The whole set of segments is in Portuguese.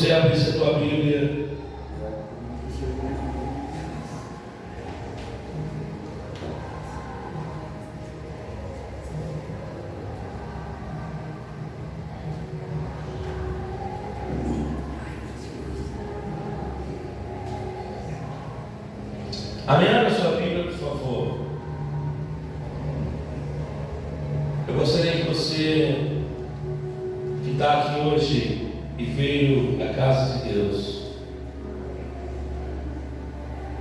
você abrisse a tua Bíblia. Amém? Abra sua Bíblia, por favor. Eu gostaria que você que está aqui hoje e veio da casa de Deus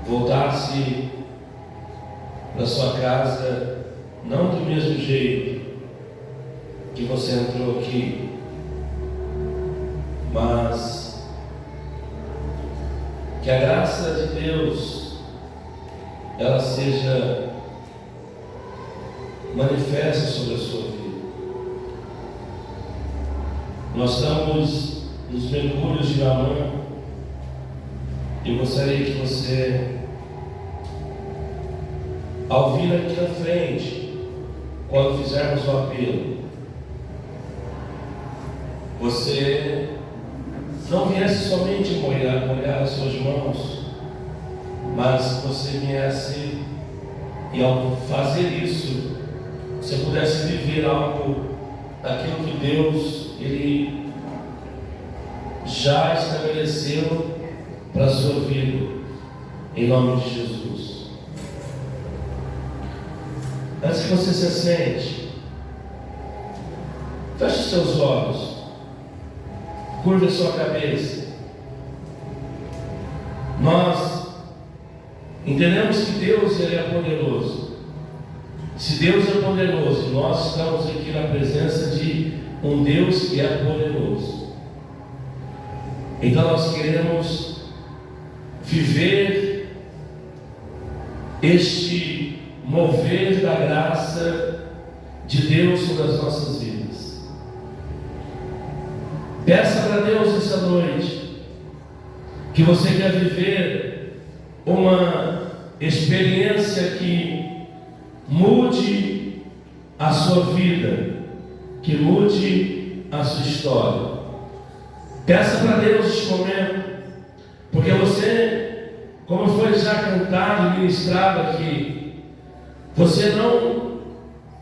voltasse para sua casa não do mesmo jeito que você entrou aqui, mas que a graça de Deus ela seja manifesta sobre a sua vida. Nós estamos nos mergulhos de Naamã. Eu gostaria que você, ao vir aqui na frente, quando fizermos o apelo, você não viesse somente molhar as suas mãos, mas você viesse e ao fazer isso, você pudesse viver algo daquilo que Deus Ele já estabeleceu para a sua vida, em nome de Jesus. Antes que você se assente, feche os seus olhos, curva a sua cabeça. Nós entendemos que Deus Ele é poderoso. Se Deus é poderoso, nós estamos aqui na presença de um Deus que é poderoso. Então nós queremos viver este mover da graça de Deus sobre as nossas vidas. Peça para Deus essa noite que você quer viver uma experiência que mude a sua vida, que mude a sua história. Peça para Deus este momento, porque você, como foi já cantado e ministrado aqui, você não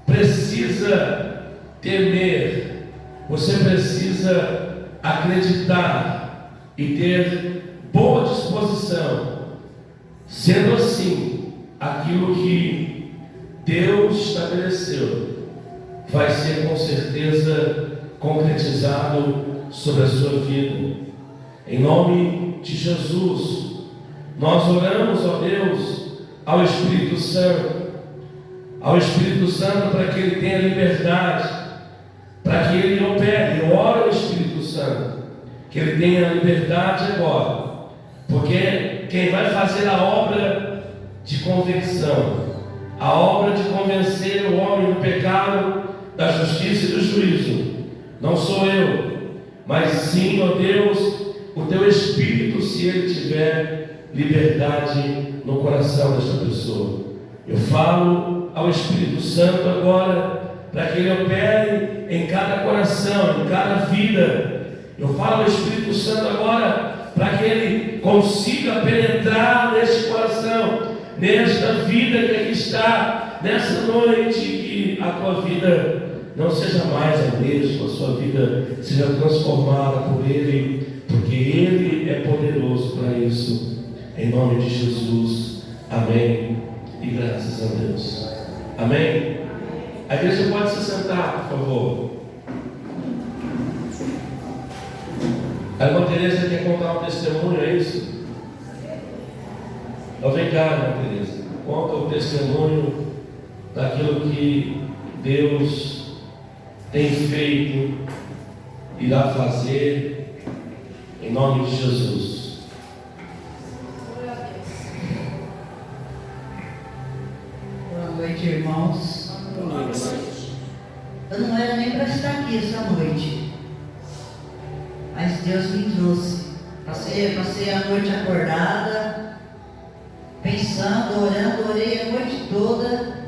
precisa temer, você precisa acreditar e ter boa disposição. Sendo assim, aquilo que Deus estabeleceu vai ser com certeza concretizado sobre a sua vida. Em nome de Jesus, nós oramos, ó Deus, ao Espírito Santo para que Ele tenha liberdade, para que Ele opere. Eu oro ao Espírito Santo que Ele tenha liberdade agora, porque quem vai fazer a obra de convicção, a obra de convencer o homem do pecado, da justiça e do juízo, não sou eu, mas sim, ó Deus, o Teu Espírito, se ele tiver liberdade no coração desta pessoa. Eu falo ao Espírito Santo agora, para que ele opere em cada coração, em cada vida. Eu falo ao Espírito Santo agora, para que ele consiga penetrar neste coração, nesta vida que aqui está, nessa noite, que a tua vida não seja mais a mesma, a sua vida seja transformada por Ele, porque Ele é poderoso para isso, em nome de Jesus. Amém e graças a Deus. Amém? A igreja pode se sentar, por favor. A irmã Tereza quer contar um testemunho, é isso? Então vem cá, irmã Tereza, conta o testemunho daquilo que Deus tem feito, irá fazer, em nome de Jesus. Boa noite, irmãos. Boa noite. Eu não era nem para estar aqui essa noite, mas Deus me trouxe. Passei a noite acordada, pensando, orando, orei a noite toda.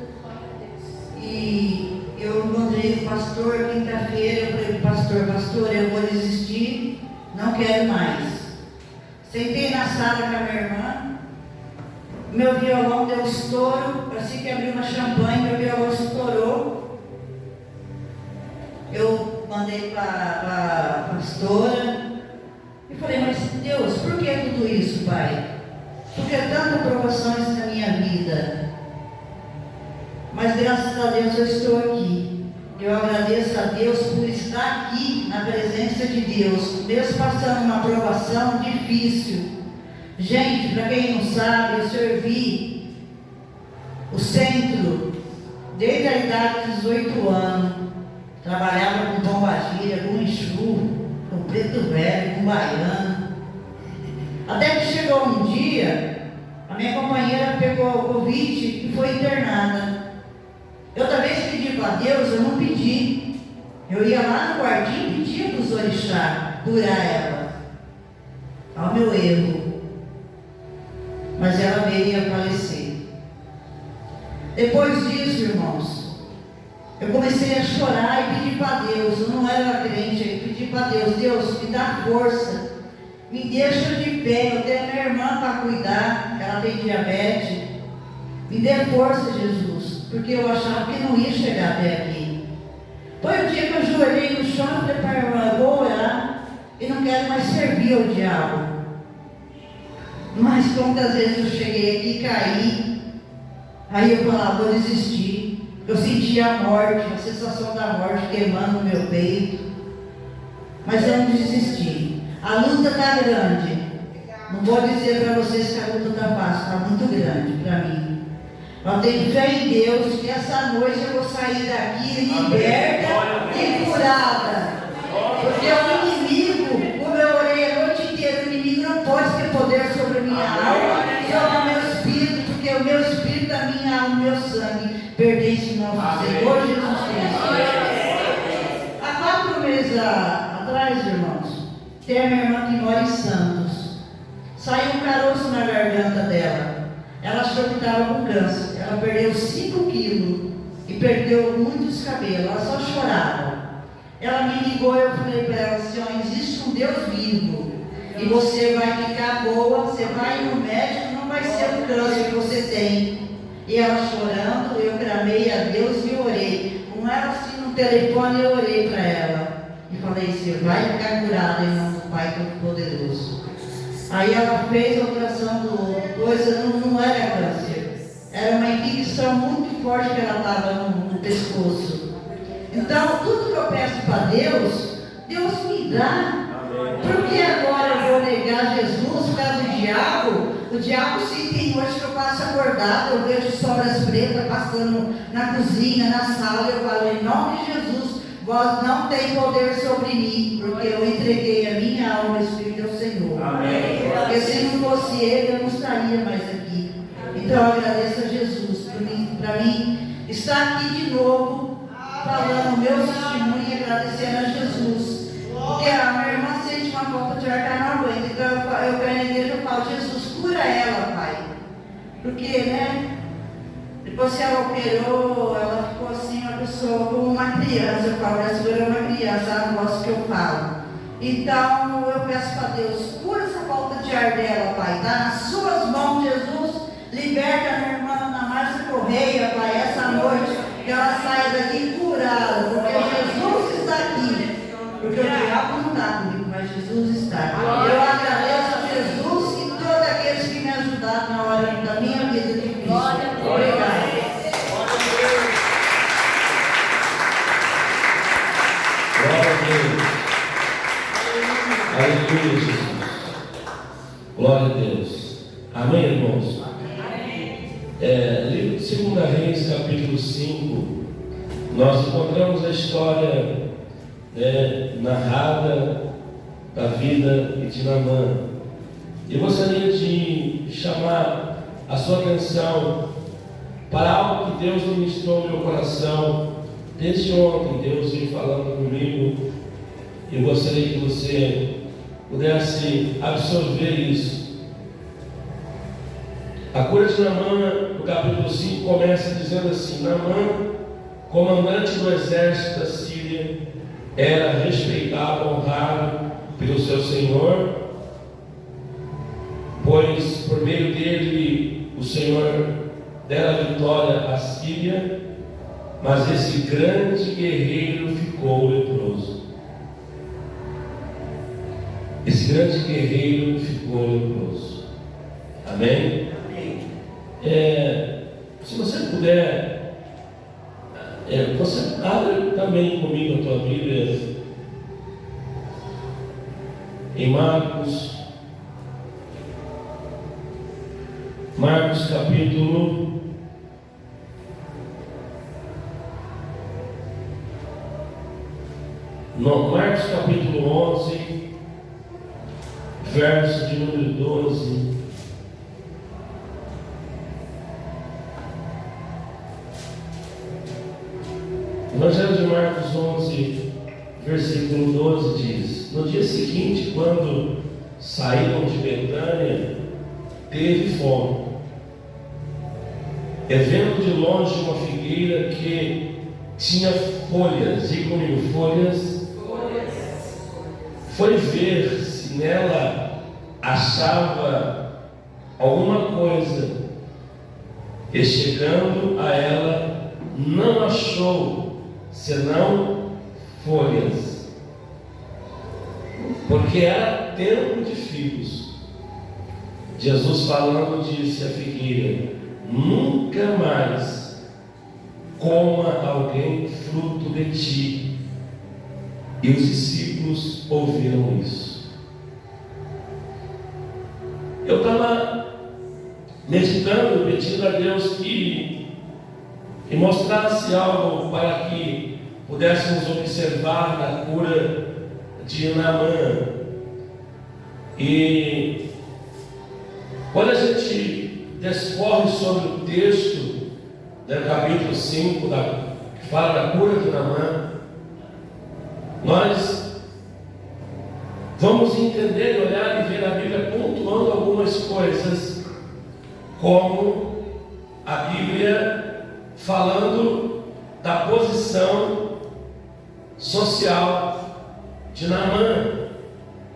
E eu encontrei o pastor quinta-feira. Eu falei, pastor, eu vou desistir, não quero mais. Sentei na sala com a minha irmã, meu violão deu estouro, parecia que abriu uma champanhe, meu violão estourou. Eu mandei para a pastora e falei, mas Deus, por que tudo isso, Pai? Por que tantas provações na minha vida? Mas graças a Deus eu estou aqui. Eu agradeço a Deus por estar aqui na presença de Deus, mesmo passando uma provação difícil. Gente, para quem não sabe, eu servi o centro desde a idade de 18 anos. Trabalhava com Pombagira, com Exu, com Preto Velho, com Baiano. Até que chegou um dia, a minha companheira pegou o Covid e foi internada. Eu também pedi para Deus, eu não pedi. Eu ia lá no quartinho e pedia para os orixás curar ela. Ao meu erro. Mas ela veio a falecer. Depois disso, irmãos, eu comecei a chorar e pedir para Deus. Eu não era crente, eu pedi para Deus, Deus, me dá força, me deixa de pé. Eu tenho minha irmã para cuidar, ela tem diabetes. Me dê força, Jesus, porque eu achava que não ia chegar até aqui. Foi o dia que eu ajoelhei no chão e falei para a irmã, eu vou orar e não quero mais servir ao diabo. Mas quantas vezes eu cheguei aqui e caí, aí eu falava, vou desistir. Eu sentia a morte, a sensação da morte queimando no meu peito. Mas eu não desisti. A luta está grande. Não vou dizer para vocês que a luta está fácil, está muito grande para mim. Eu tenho fé em Deus que essa noite eu vou sair daqui liberta e curada. Porque o inimigo, como eu orei a noite inteira, o inimigo não pode ter poder sobre a minha alma, sobre o meu espírito, porque o meu espírito, a minha alma, o meu sangue pertence ao nosso Senhor Jesus Cristo. Há 4 meses atrás, irmãos, tem a minha irmã que mora em Santos. Saiu um caroço na garganta dela. Ela achou que estava com câncer. Ela perdeu 5 quilos e perdeu muitos cabelos. Ela só chorava. Ela me ligou e eu falei para ela assim, ó, existe um Deus vivo e você vai ficar boa, você vai no médico, não vai ser o câncer que você tem. E ela chorando, eu clamei a Deus e orei. Com ela assim no telefone eu orei para ela e falei, você vai ficar curada em nome do Pai Todo-Poderoso. Aí ela fez a operação do coisa, não era câncer, era uma infecção muito forte que ela estava no pescoço. Então, tudo que eu peço para Deus, Deus me dá. Porque agora eu vou negar Jesus por causa do diabo? O diabo, sim, tem noite que eu passo acordado, eu vejo sobras pretas passando na cozinha, na sala, eu falo, em nome de Jesus, vós não tem poder sobre mim, porque eu entreguei a minha alma e espírito ao Senhor. Amém. Porque se não fosse Ele, eu não estaria mais aqui. Então eu agradeço a Jesus para mim estar aqui de novo, falando o meu testemunho e agradecendo a Jesus. Porque a minha irmã sente uma falta de ar que ela não aguenta. Então eu venho na igreja e falo, Jesus, cura ela, Pai. Porque, né? Depois que ela operou, ela ficou assim, uma pessoa como uma criança. Eu falo, essa é uma criança, ela não gosta que eu falo. Então eu peço para Deus, cura essa falta de ar dela, Pai. Está nas suas mãos, Jesus. Liberta a minha irmã Ana Márcia Correia, Pai, essa noite. Que ela saia daqui curada, porque Jesus está aqui. Porque o diabo não está comigo, mas Jesus está. Eu agradeço a Jesus e todos aqueles que me ajudaram na hora da minha vida difícil. Obrigada. Glória a Deus. Aleluia, Jesus. Glória a Deus. Amém, irmãos? Livro de 2 Reis, capítulo 5, nós encontramos a história narrada da vida de Naamã. Eu gostaria de chamar a sua atenção para algo que Deus ministrou no meu coração desde ontem. Deus veio falando comigo. Eu gostaria que você pudesse absorver isso. A cura de Naamã, no capítulo 5, começa dizendo assim: Naamã, comandante do exército da Síria, era respeitado, honrado pelo seu Senhor, pois por meio dele o Senhor dera vitória à Síria, mas esse grande guerreiro ficou leproso. Esse grande guerreiro ficou leproso. Amém? Se você puder, você abre também comigo a tua Bíblia em Marcos capítulo 11, verso de número 12. Evangelho de Marcos 11, versículo 12 diz: no dia seguinte, quando saíram de Betânia, teve fome. E vendo de longe uma figueira que tinha folhas, e comigo folhas, foi ver se nela achava alguma coisa. E chegando a ela, não achou senão folhas, porque era tempo de figos. Jesus falando disse à figueira: nunca mais coma alguém fruto de ti. E os discípulos ouviram isso. Eu estava meditando, pedindo a Deus que mostrasse algo para que pudéssemos observar na cura de Naamã. E quando a gente discorre sobre o texto do capítulo 5, que fala da cura de Naamã, nós vamos entender, olhar e ver a Bíblia pontuando algumas coisas, como a Bíblia falando da posição social de Naamã.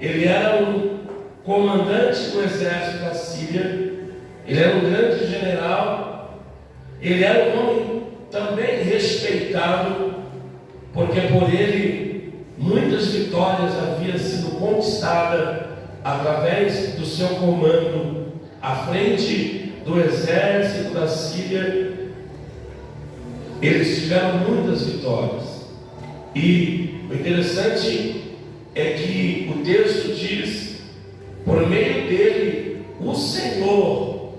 Ele era um comandante do exército da Síria, ele era um grande general, ele era um homem também respeitado, porque por ele muitas vitórias haviam sido conquistadas através do seu comando à frente do exército da Síria. Eles tiveram muitas vitórias. E o interessante é que o texto diz: por meio dele o Senhor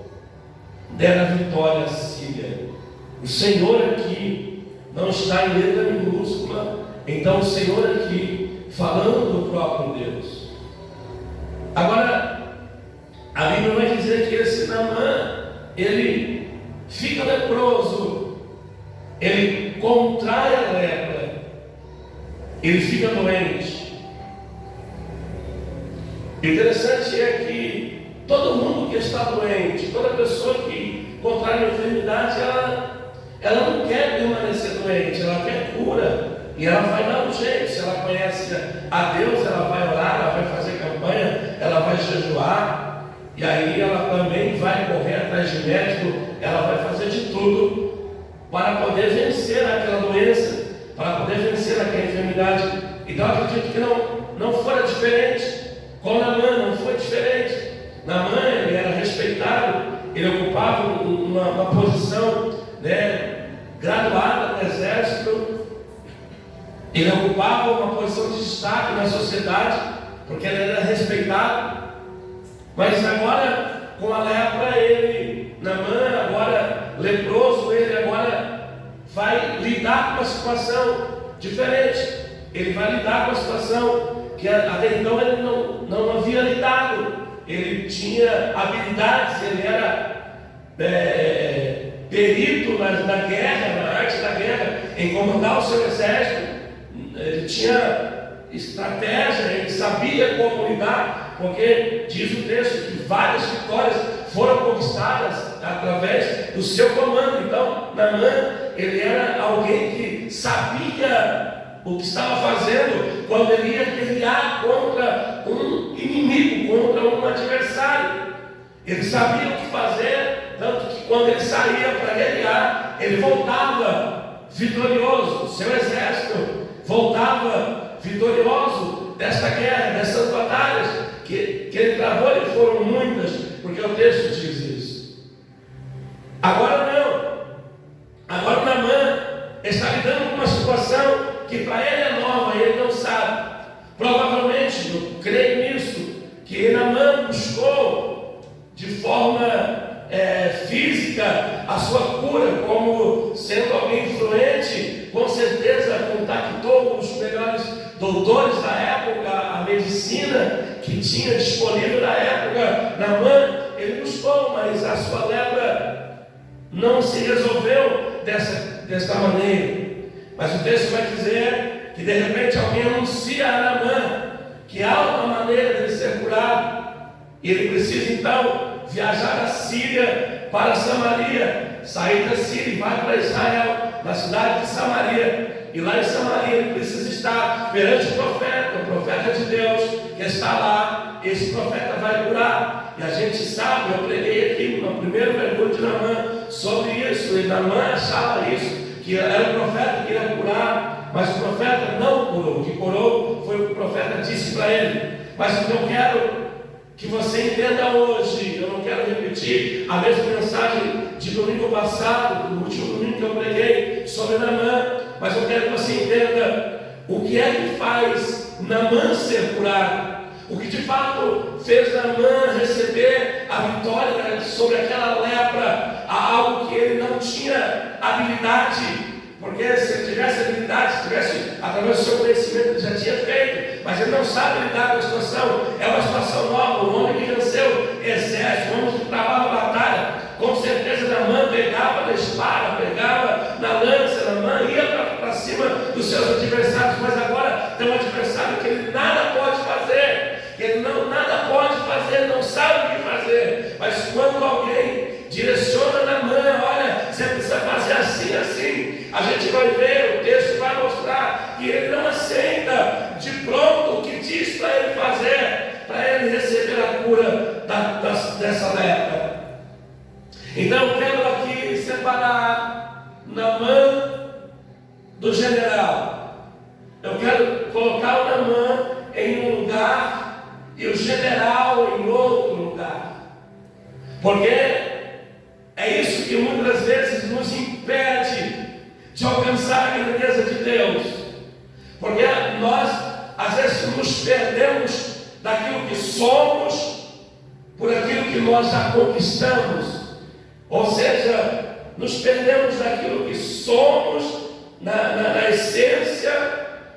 dera vitória à Síria. O Senhor aqui não está em letra minúscula. Então o Senhor aqui falando do próprio Deus. Agora a Bíblia vai dizer que esse Naamã, ele fica leproso, ele contrai a lepra, ele fica doente. O interessante é que todo mundo que está doente, toda pessoa que contrai uma enfermidade, ela não quer permanecer doente, ela quer cura. E ela vai dar um jeito. Se ela conhece a Deus, ela vai orar, ela vai fazer campanha, ela vai jejuar, e aí ela também vai correr atrás de médico, ela vai fazer de tudo para poder vencer aquela doença, para poder vencer aquela enfermidade. Então eu acredito que não fora diferente. Com Naamã não foi diferente. Naamã, ele era respeitado, ele ocupava uma posição, graduada no exército. Ele ocupava uma posição de destaque na sociedade, porque ele era respeitado. Mas agora, com a lepra, Naamã, agora leproso, ele agora vai lidar com uma situação diferente. Ele vai lidar com a situação que até então ele não havia lidado. Ele tinha habilidades, ele era perito na guerra, na arte da guerra, em comandar o seu exército. Ele tinha estratégia, ele sabia como lidar, porque diz o texto que várias vitórias foram conquistadas através do seu comando. Então, Naamã, ele era alguém que sabia o que estava fazendo quando ele ia guerrear contra um inimigo, contra um adversário. Ele sabia o que fazer, tanto que quando ele saía para guerrear, ele voltava vitorioso. O seu exército voltava vitorioso desta guerra, dessas batalhas que ele travou, e foram muitas, porque o texto diz isso. Agora não. Agora Naamã está lidando com uma situação que para ele é nova e ele não sabe. Provavelmente, eu creio nisso, que Naamã buscou de forma física a sua cura, como sendo alguém influente, com certeza contactou os melhores doutores da época, a medicina que tinha disponível na época. Naamã, ele buscou, mas a sua lepra não se resolveu desta maneira. Mas o texto vai dizer que de repente alguém anuncia a Naamã que há uma maneira de ele ser curado, e ele precisa então viajar da Síria para Samaria, sair da Síria e vai para Israel, na cidade de Samaria. E lá em Samaria ele precisa estar perante o profeta de Deus que está lá. Esse profeta vai curar. E a gente sabe, eu preguei aqui no primeiro mergulho de Naamã sobre isso, e Naamã achava isso, que era o profeta que ia curar, mas o profeta não curou. O que curou foi o que o profeta disse para ele. Mas o que eu quero que você entenda hoje, eu não quero repetir a mesma mensagem de domingo passado, no último domingo que eu preguei sobre Naamã, mas eu quero que você entenda o que é que faz Naamã ser curado. O que de fato fez Naamã receber a vitória sobre aquela lepra, algo que ele não tinha habilidade. Porque se ele tivesse habilidade, se tivesse, através do seu conhecimento, ele já tinha feito, mas ele não sabe lidar com a situação. É uma situação nova. Um homem que venceu exército, um homem que travava a batalha, com certeza Naamã pegava na espada, pegava na lança, Naamã ia para cima dos seus adversários, mas agora tem um adversário que ele nada pode fazer, que ele nada pode fazer, não sabe o que fazer. Mas quando alguém direciona Naamã, olha, você precisa fazer assim, assim, a gente vai ver, o texto vai mostrar que ele não aceita de pronto o que diz para ele fazer, para ele receber a cura dessa lepra. Então eu quero aqui separar Naamã do general. Eu quero colocar o Naamã em um lugar e o general em outro lugar, porque é isso que muitas vezes nos impede de alcançar a grandeza de Deus, porque nós às vezes nos perdemos daquilo que somos por aquilo que nós já conquistamos, ou seja, nos perdemos daquilo que somos na essência,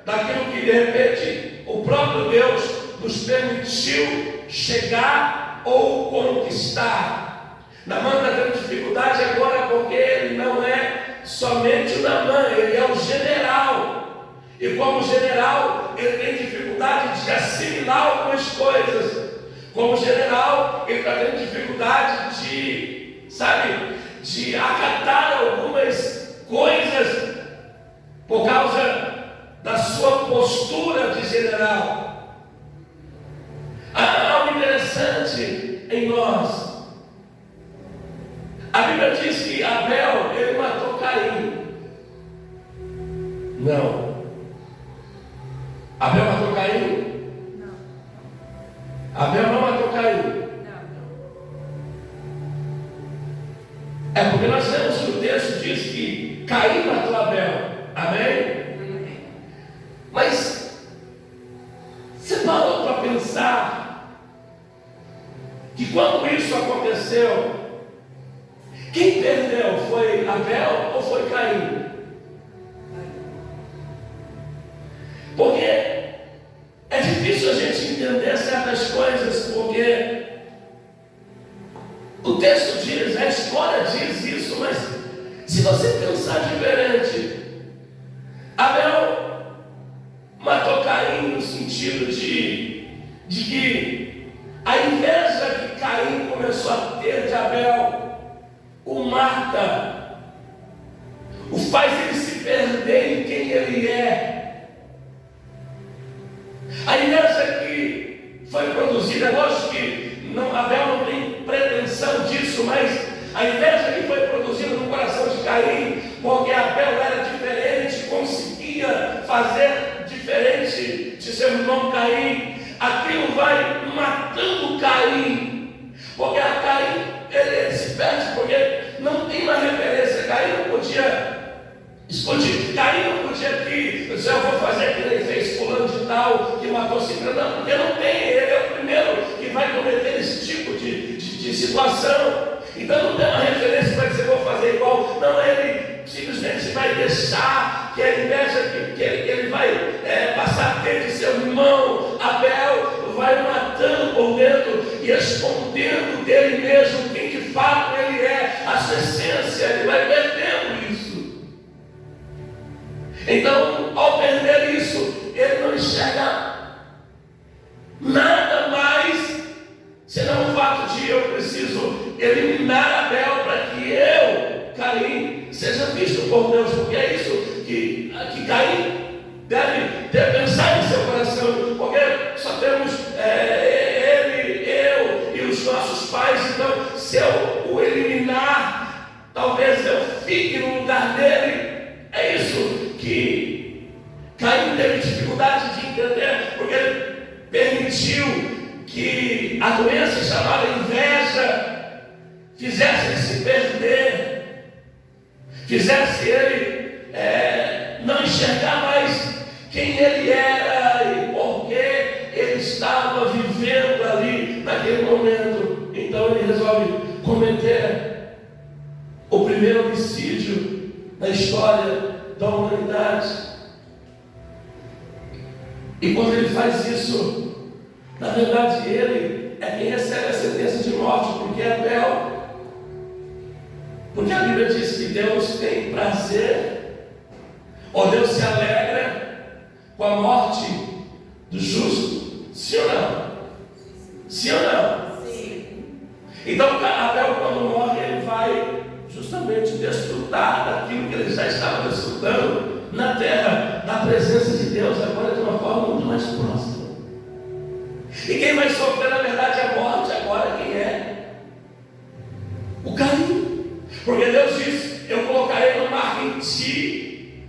daquilo que de repente o próprio Deus nos permitiu chegar ou conquistar. Naamã está tendo dificuldade agora porque ele não é somente o Naamã, ele é o general. E como general, ele tem dificuldade de assimilar algumas coisas. Como general, ele está tendo dificuldade de acatar algumas coisas por causa da sua postura de general. Há algo interessante em nós. A Bíblia diz que Abel, ele matou Caim. Não. Abel matou Caim? Não. Abel não matou Caim? Não. É porque nós temos que o texto diz que Caim matou Abel. Amém? Amém. Mas você parou para pensar que quando isso aconteceu, quem perdeu foi Abel ou foi Caim? Porque é difícil a gente entender certas coisas, porque o texto diz, a história diz isso, mas se você pensar diferente, Abel matou Caim no sentido de que a inveja que Caim começou a ter de Abel o mata, o faz ele se perder em quem ele é. A inveja que foi produzida, lógico que Abel não tem pretensão disso, mas a inveja que foi produzida no coração de Caim, porque Abel era diferente, conseguia fazer diferente de seu irmão Caim, aquilo vai matando Caim, porque a Caim, ele se perde, porque não tem uma referência. Caim não podia esconde, Caim não podia aqui, eu vou fazer aquilo que ele fez fulano de tal, que matou Cicrano, não, porque não tem, ele é o primeiro que vai cometer esse tipo de situação. Então não tem uma referência para dizer vou fazer igual, não, ele simplesmente vai deixar que a inveja que ele vai passar a ter de seu irmão Abel, vai matando por dentro e escondendo dele mesmo quem de fato ele é, a sua essência, ele vai perdendo isso. Então, ao perder isso, ele não enxerga nada mais, senão o fato de eu preciso eliminar Abel para que eu, Caim, seja visto por Deus, porque é isso que Caim deve ter pensado em seu coração, porque só temos ele, eu e os nossos pais. Então, se eu o eliminar, talvez eu fique no lugar dele. É isso que Caim teve dificuldade de entender, porque ele permitiu que a doença chamada inveja fizesse ele se perder, fizesse ele não enxergar mais quem ele era e por que ele estava vivendo ali naquele momento. Então ele resolve cometer o primeiro homicídio na história da humanidade. E quando ele faz isso, na verdade ele é quem recebe a sentença de morte, porque é Abel. Porque a Bíblia diz que Deus tem prazer, ou Deus se alegra com a morte do justo. Sim ou não? Sim ou não? Sim. Então Abel, quando morre, ele vai justamente desfrutar daquilo que ele já estava desfrutando na terra, na presença de Deus, agora de uma forma muito mais próxima. E quem vai sofrer, na verdade, a morte agora, quem é? O Caim. Porque Deus diz: eu colocarei uma marca em ti,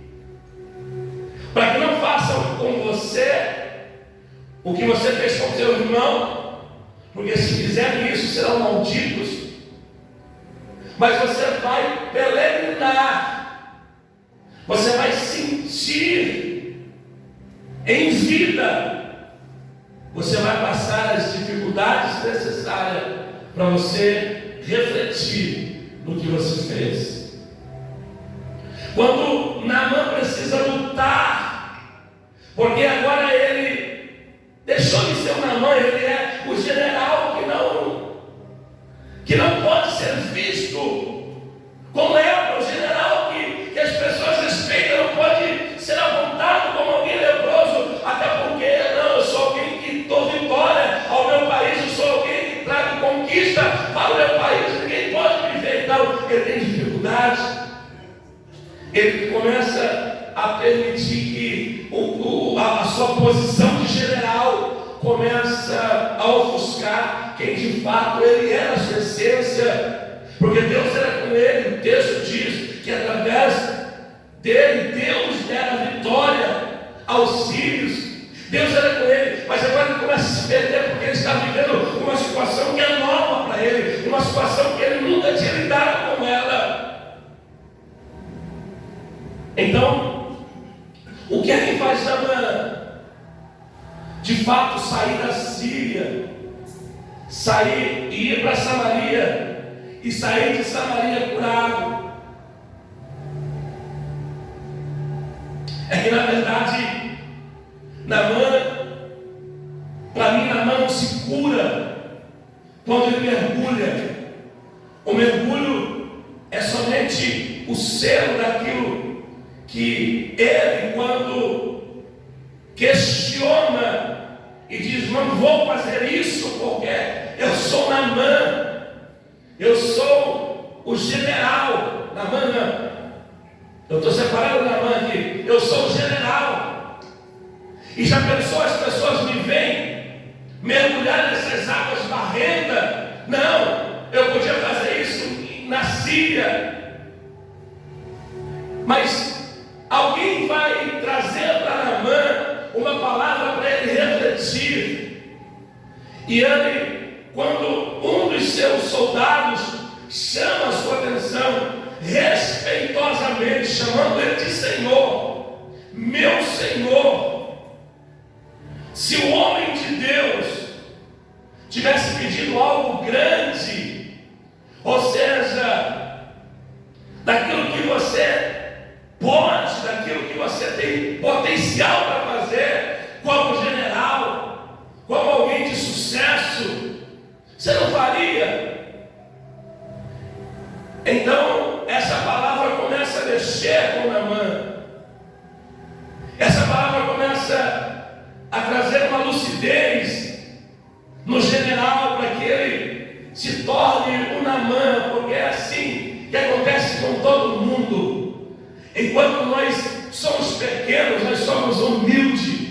para que não façam com você o que você fez com seu irmão, porque se fizerem isso serão malditos. Mas você vai peregrinar, você vai sentir em vida, você vai passar as dificuldades necessárias para você refletir no que você fez. Quando Naamã precisa lutar, porque agora ele deixou de ser o Naamã, ele é o general que não pode ser visto como lepra, o general que as pessoas respeitam, não pode ser apontado como alguém leproso, até porque não, eu sou alguém que dou vitória ao meu país, eu sou alguém que trago conquista para o meu país, ninguém pode me ver. Então ele tem dificuldade, ele começa a permitir que a sua posição de general começa a ofuscar quem de fato ele era, a sua essência, porque Deus era com ele. O texto diz que através dele Deus dera vitória aos sírios, Deus era com ele, mas agora ele começa a se perder, porque ele está vivendo uma situação que é nova para ele, uma situação que ele nunca tinha lidado com ela. Então, o que é que faz Naamã de fato sair da Síria, sair e ir para Samaria, e sair de Samaria curado? É que na verdade para mim Naamã não se cura quando ele mergulha. O mergulho é somente o selo daquilo que ele, quando questiona e diz: não vou fazer isso porque eu sou Naamã, eu sou o general. Naamã não, eu estou separando Naamã aqui, eu sou o general. E já pensou, as pessoas me veem mergulhar nessas águas barrentas? Não, eu podia fazer isso na Síria. Mas alguém vai trazer para Naamã uma palavra para ele refletir. E ele, quando um dos seus soldados chama a sua atenção, respeitosamente, chamando ele de Senhor, meu Senhor. Se o homem de Deus tivesse pedido algo grande, ou seja, daquilo que você pode, daquilo que você tem potencial para fazer, como general, como alguém de sucesso, você não faria? Então, essa palavra começa a mexer com Naamã. Essa palavra começa a trazer uma lucidez no general, para que ele se torne um Naamã, porque é assim que acontece com todo mundo. Enquanto nós somos pequenos, nós somos humildes.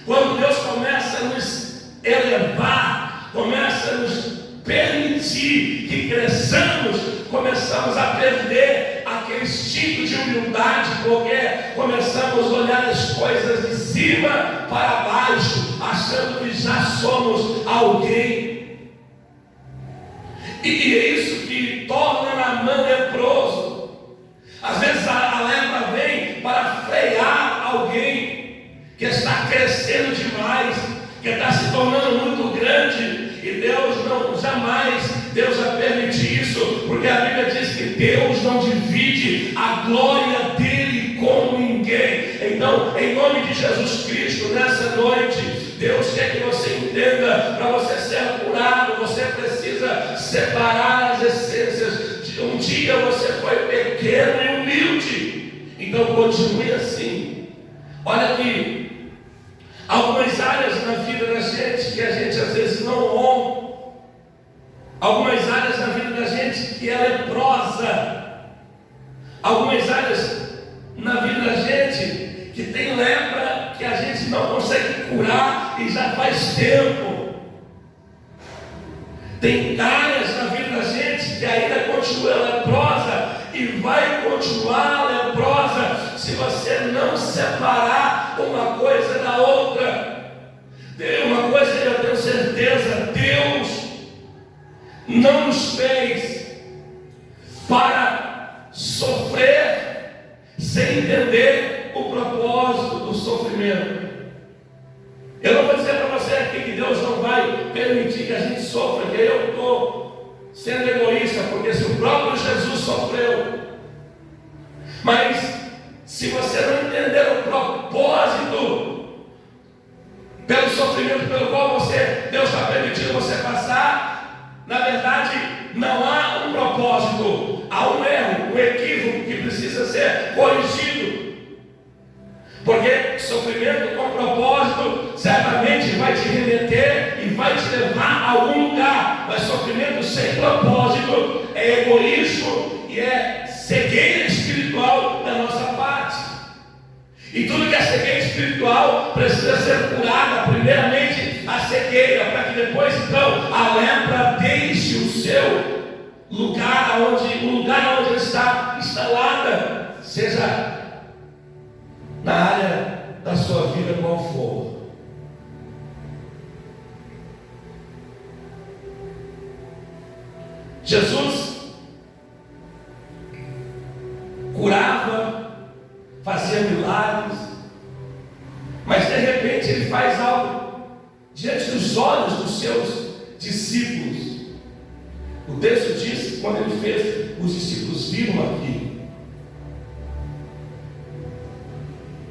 Quando Deus começa a nos elevar, começa a nos permitir que cresçamos, começamos a perder aquele instinto de humildade, porque começamos a olhar as coisas de cima para baixo, achando que já somos alguém. E é isso que torna Naamã leproso. Às vezes a lepra vem para frear alguém que está crescendo demais, que está se tornando muito grande. E Deus não, jamais Deus vai permitir isso, porque a Bíblia diz que Deus não divide a glória dele com ninguém. Então, em nome de Jesus Cristo, nessa noite, Deus quer que você entenda, para você ser curado, você precisa separar as essências. Um dia você foi pequeno e humilde, então continue assim. Olha aqui, algumas áreas na vida da gente que a gente às vezes não honra, algumas áreas na vida da gente que é leprosa, algumas áreas na vida da gente que tem lepra, que a gente não consegue curar e já faz tempo. Tem áreas na vida da gente que ainda continua leprosa e vai continuar leprosa se você não separar uma coisa da outra. Uma coisa que eu tenho certeza, Deus não nos fez para sofrer sem entender o propósito do sofrimento. Eu não vou dizer para você aqui que Deus não vai permitir que a gente sofra, que eu estou sendo egoísta, porque se o próprio Jesus sofreu, mas se você não entender o propósito pelo sofrimento pelo qual Deus está permitindo você passar, na verdade não há um propósito, há um erro, um equívoco que precisa ser corrigido. Porque sofrimento com propósito certamente vai te remeter e vai te levar a algum lugar. Mas sofrimento sem propósito é egoísmo e é cegueira espiritual da nossa parte. E tudo que é cegueira espiritual precisa ser curada. Primeiramente a cegueira, para que depois então a lepra deixe o seu lugar, o lugar onde está instalada, seja na área da sua vida qual for. Jesus curava, fazia milagres, mas de repente ele faz algo diante dos olhos dos seus discípulos. O texto diz que quando ele fez, os discípulos viram aquilo.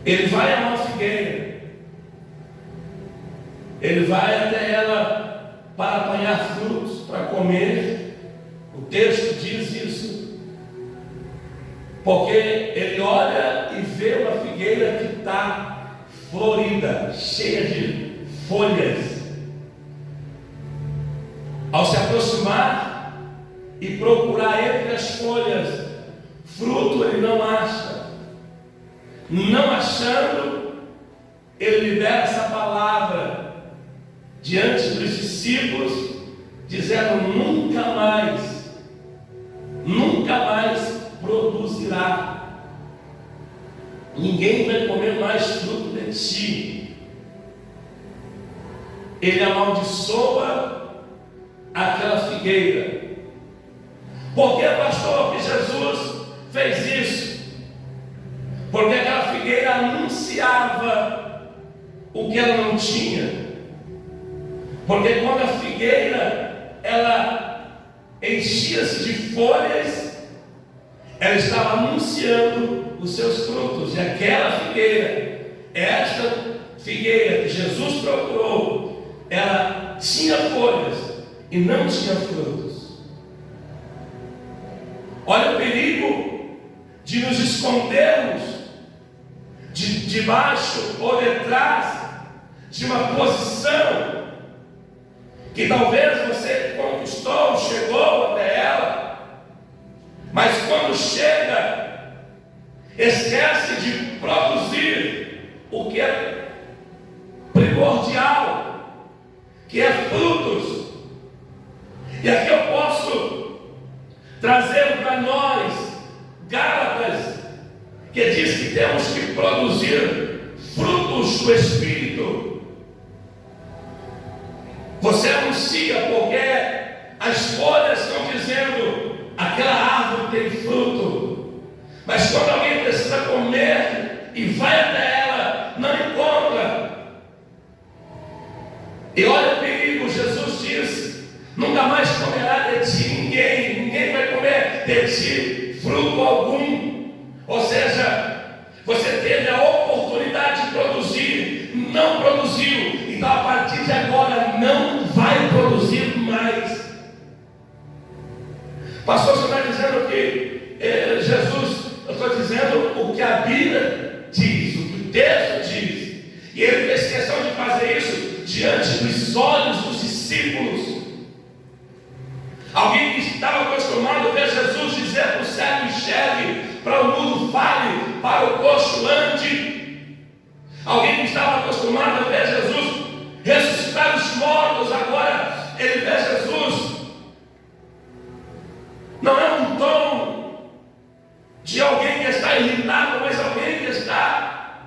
Ele vai a uma figueira, ele vai até ela para apanhar frutos, para comer. O texto diz isso, porque ele olha e vê uma figueira que está florida, cheia de folhas. Ao se aproximar e procurar entre as folhas fruto, ele não acha. Não achando, ele libera essa palavra diante dos discípulos, dizendo: nunca mais produzirá. Ninguém vai comer mais fruto de ti. Ele amaldiçoa aquela figueira. Por que, pastor, que Jesus fez isso? Porque aquela figueira anunciava o que ela não tinha. Porque quando a figueira ela enchia-se de folhas, ela estava anunciando os seus frutos. E aquela figueira, esta figueira que Jesus procurou, ela tinha folhas e não tinha frutos. Olha o perigo de nos escondermos debaixo ou detrás de uma posição que talvez você conquistou, chegou até ela, mas quando chega, esquece de produzir o que é primordial, que é frutos. E aqui eu posso trazer para nós Gálatas, que diz que temos que produzir frutos do Espírito. Você anuncia, porque as folhas estão dizendo: aquela árvore tem fruto. Mas quando alguém precisa comer e vai até ela, não encontra. E olha o perigo, Jesus diz: nunca mais comerá de ti ninguém vai comer de ti fruto algum. Ou seja, você teve a oportunidade de produzir, não produziu, então a partir de agora não vai produzir mais. Pastor, você está dizendo que Jesus, eu estou dizendo o que a Bíblia diz, o que o texto diz, e ele fez questão de fazer isso diante dos olhos dos discípulos. Alguém que estava acostumado a ver Jesus dizer para o cego: enxergue, para o mudo fale, para o coxo ande. Alguém que estava acostumado a ver Jesus ressuscitar os mortos, agora ele vê Jesus. Não é um tom de alguém que está irritado, mas alguém que está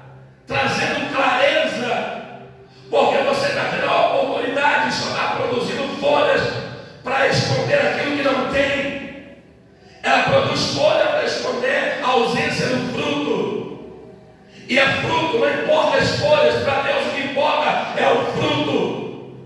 trazendo clareza, porque você está tendo a oportunidade de só estar produzindo folhas para esconder aquilo que não tem. Ela produz folha para esconder a ausência do fruto. E é fruto, não importa as folhas, para Deus o que importa é o fruto.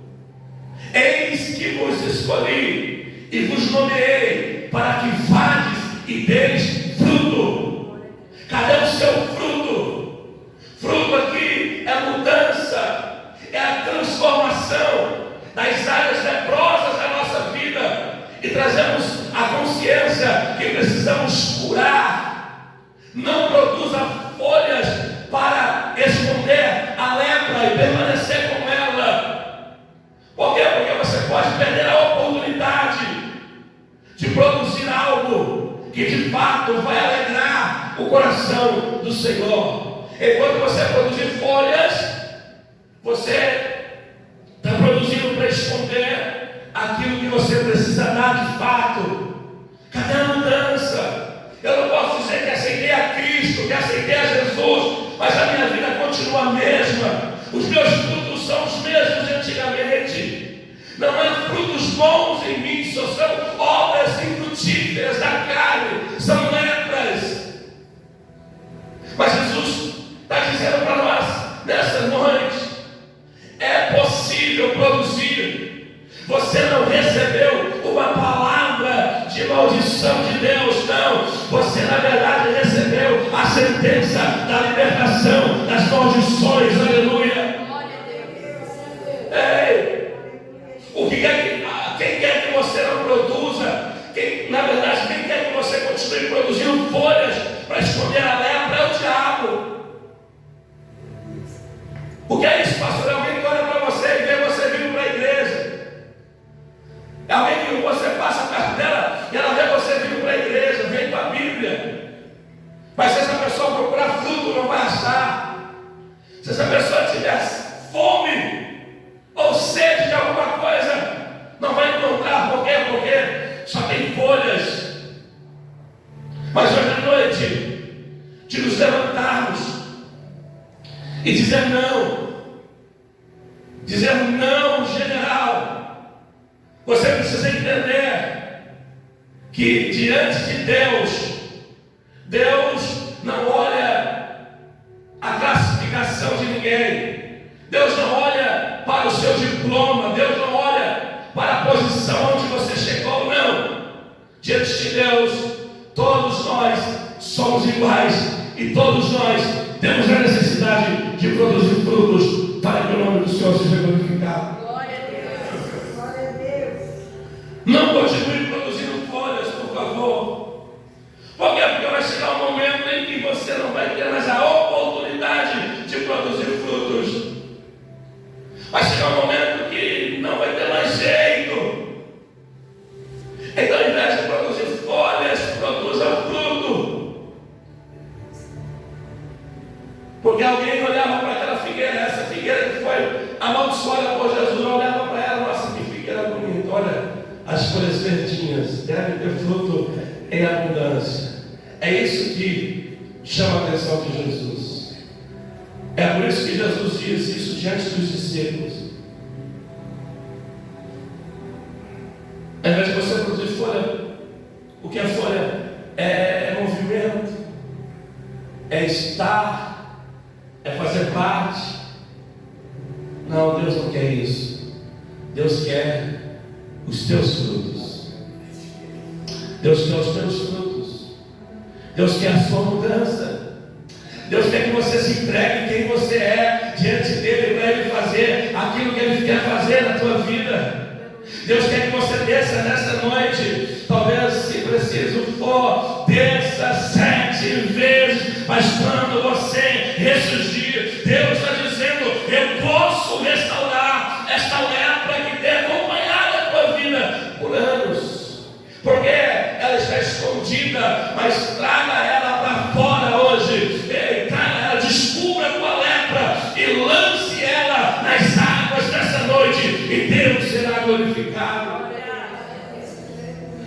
Eis que vos escolhi e vos nomeei para que vades e deis fruto. Cadê o seu fruto? Fruto aqui é mudança, é a transformação das áreas leprosas da nossa vida, e trazemos a consciência que precisamos curar. Não produza folhas para esconder a lepra e permanecer com ela. Por quê? Porque você pode perder a oportunidade de produzir algo que de fato vai alegrar o coração do Senhor. Enquanto você produzir folhas, você está produzindo para esconder aquilo que você precisa dar de fato. Cadê a mudança? Eu não posso dizer que aceitei a Cristo, que aceitei a Jesus, mas a minha vida continua a mesma. Os meus frutos são os mesmos de antigamente. Não há frutos bons em mim, só são obras infrutíferas da carne, são lepras. Mas Jesus está dizendo para nós nessa noite: é possível produzir. Você não recebeu uma palavra de maldição de Deus, não. Você na verdade recebeu a sentença da libertação das maldições. Aleluia. Ei, quem quer que você não produza, na verdade quem quer que você continue produzindo folhas para esconder a lepra é o diabo. O que é isso, pastor? É alguém que olha para você e vê você vindo para a igreja. É alguém que você passa perto dela e ela vê você vindo para a igreja, vem com a Bíblia. Mas se essa pessoa procurar fruto, não vai achar. Se essa pessoa te e dizer não. Dizer não, general. Você precisa entender que diante de Deus, Deus não olha a classificação de ninguém. Deus não olha para o seu diploma. Deus não olha para a posição onde você chegou, não. Diante de Deus, todos nós somos iguais e todos nós temos a necessidade de produzir frutos para que o nome do Senhor seja glorificado. Glória a Deus. Glória a Deus. Não continue produzindo folhas, por favor. Por quê? Porque vai chegar um momento em que você não vai ter mais a oportunidade de produzir frutos. Vai chegar um momento que não vai ter mais jeito. Então, ao invés de produzir folhas, produza fruto. Porque alguém olhava para aquela figueira, essa figueira que foi amaldiçoada por Jesus, olhava para ela, nossa, que figueira bonita, olha, as folhas verdinhas, devem ter fruto em abundância. É isso que chama a atenção de Jesus. É por isso que Jesus disse isso diante dos discípulos. Ao invés de você produzir folha, o que é folha? É movimento, é estar, é fazer parte. Não, Deus não quer isso. Deus quer os teus frutos. Deus quer os teus frutos. Deus quer a sua mudança. Deus quer que você se entregue quem você é diante dele para ele fazer aquilo que ele quer fazer na tua vida. Deus quer que você desça nessa noite, talvez se preciso for, desça 7 vezes, mas quando você ressurgir, Deus está dizendo, eu posso restaurar esta lepra que tem acompanhado a tua vida por anos, porque ela está escondida, mas traga ela para fora hoje, traga ela, descubra a tua lepra e lance ela nas águas dessa noite, e Deus será glorificado.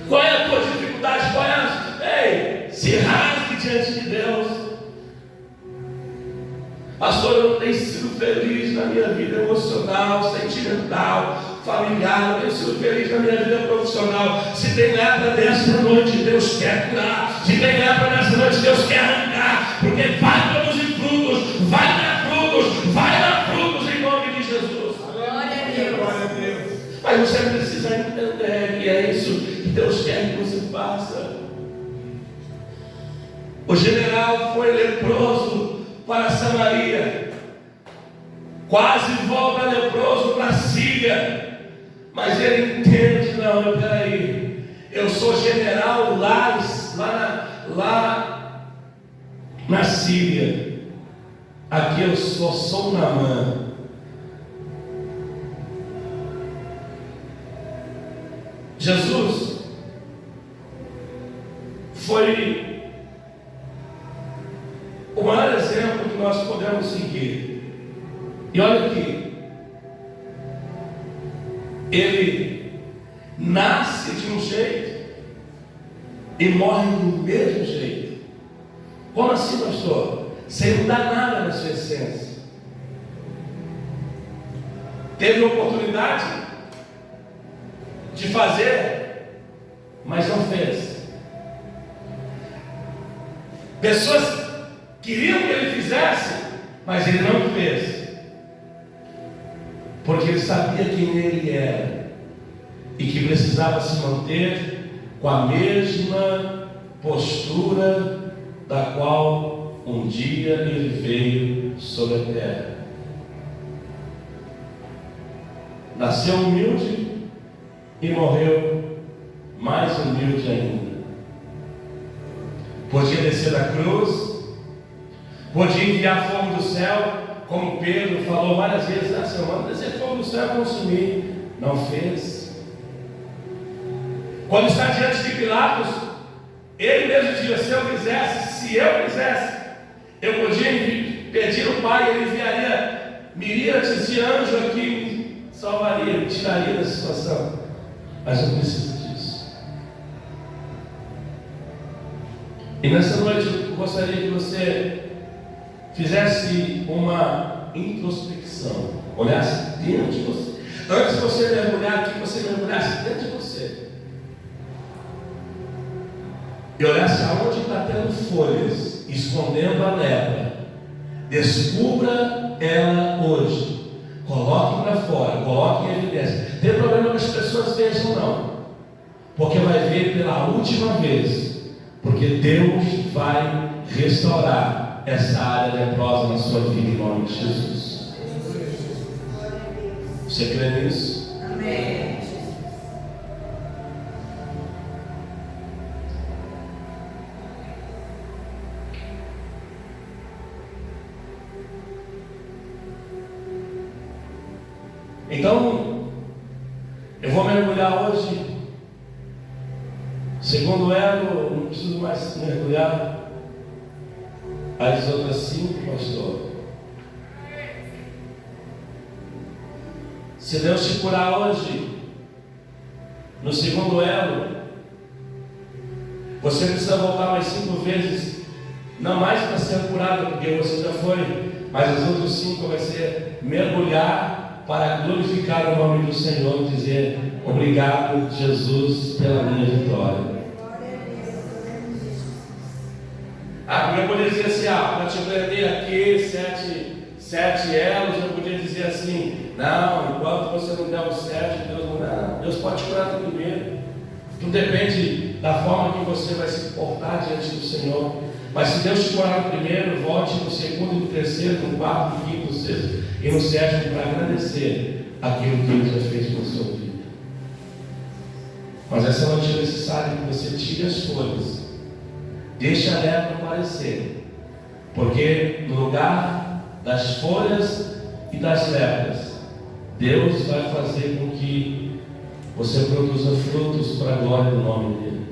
Qual é a tua dificuldade? Qual é a... se rasgue diante de Deus. Pastor, eu não tenho sido feliz na minha vida emocional, sentimental, familiar, eu tenho sido feliz na minha vida profissional. Se tem lepra nessa noite, Deus quer curar. Se tem lepra nessa noite, Deus quer arrancar, porque vai produzir frutos, vai dar frutos em nome de Jesus. Glória a Deus. Mas você precisa entender que é isso que Deus quer que você faça. O general foi leproso para Samaria, quase volta leproso para a Síria, mas ele entende, não, peraí, eu sou general lá na Síria, aqui eu só sou Naamã. Jesus foi o maior exemplo que nós podemos seguir. E olha aqui, ele nasce de um jeito e morre do mesmo jeito. Como assim, pastor? Sem mudar nada na sua essência. Teve oportunidade de fazer, mas não fez. Pessoas queriam que ele fizesse, mas ele não fez, porque ele sabia quem ele era e que precisava se manter com a mesma postura da qual um dia ele veio sobre a terra. Nasceu humilde e morreu mais humilde ainda. Podia descer da cruz, podia enviar fogo do céu, como Pedro falou várias vezes: Senhor, manda descer fogo do céu e consumir. Não fez. Quando está diante de Pilatos, ele mesmo dizia: se eu quisesse, eu podia pedir ao Pai, ele enviaria miríades de anjos aqui, me salvaria, me tiraria da situação. Mas eu preciso disso. E nessa noite eu gostaria que você fizesse uma introspecção. Olhasse dentro de você. Antes de você mergulhar aqui, você mergulhasse dentro de você. E olhasse aonde está tendo folhas, escondendo a lepra. Descubra ela hoje. Coloque para fora, coloque em evidência. Não tem problema que as pessoas vejam, não. Porque vai ver pela última vez. Porque Deus vai restaurar essa área leprosa na sua vida, em nome de Jesus. Você crê nisso? Amém. Então, eu vou mergulhar hoje. Segundo elo, não preciso mais mergulhar as outras 5, pastor. Se Deus te curar hoje, no segundo elo, você precisa voltar mais 5 vezes, não mais para ser curado, porque você já foi, mas as outras 5 vai ser mergulhar para glorificar o nome do Senhor e dizer: obrigado, Jesus, pela minha vitória. Eu poderia dizer assim: para te prender aqui, 7 elos, eu podia dizer assim: não, enquanto você não der os 7, Deus não dá. Deus pode te curar no primeiro. Tudo depende da forma que você vai se portar diante do Senhor. Mas se Deus te curar no primeiro, volte no segundo, no terceiro, no quarto, no quinto, no sexto e no sétimo para agradecer aquilo que Ele já fez na sua vida. Mas essa noite é necessário que você tire as folhas. Deixe a lepra aparecer. Porque no lugar das folhas e das lepras, Deus vai fazer com que você produza frutos para a glória do nome dEle.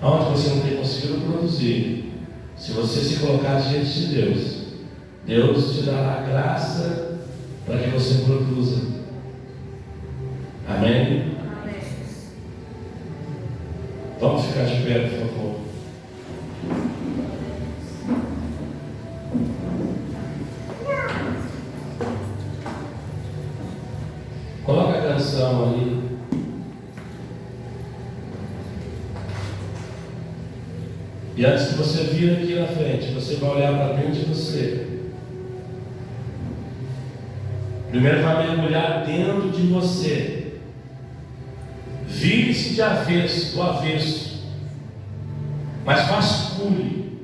Aonde você não tem conseguido produzir, se você se colocar diante de Deus, Deus te dará graça para que você produza. Amém? Amém. Vamos ficar de pé, por favor. Coloca a canção ali. E antes que você vir aqui na frente, você vai olhar para dentro de você. Primeiro vai mergulhar dentro de você. Vire-se de avesso, do avesso. Mas vasculhe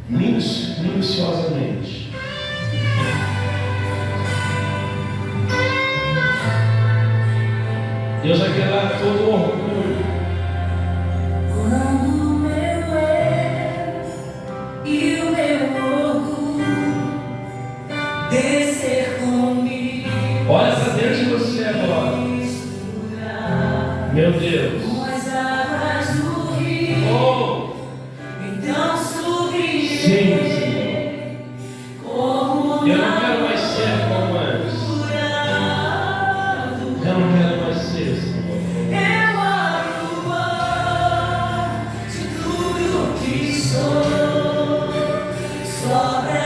minuciosamente. Deus vai quebrar todo o orgulho. Quando o meu eu e o meu orgulho descer comigo, Olha para dentro de você agora. Meu Deus. com as águas do rio, Oh, então subirei. sim, Senhor. Como Eu não quero mais ser como antes. Eu não quero mais ser, Senhor. eu abro mão de tudo que sou, só pra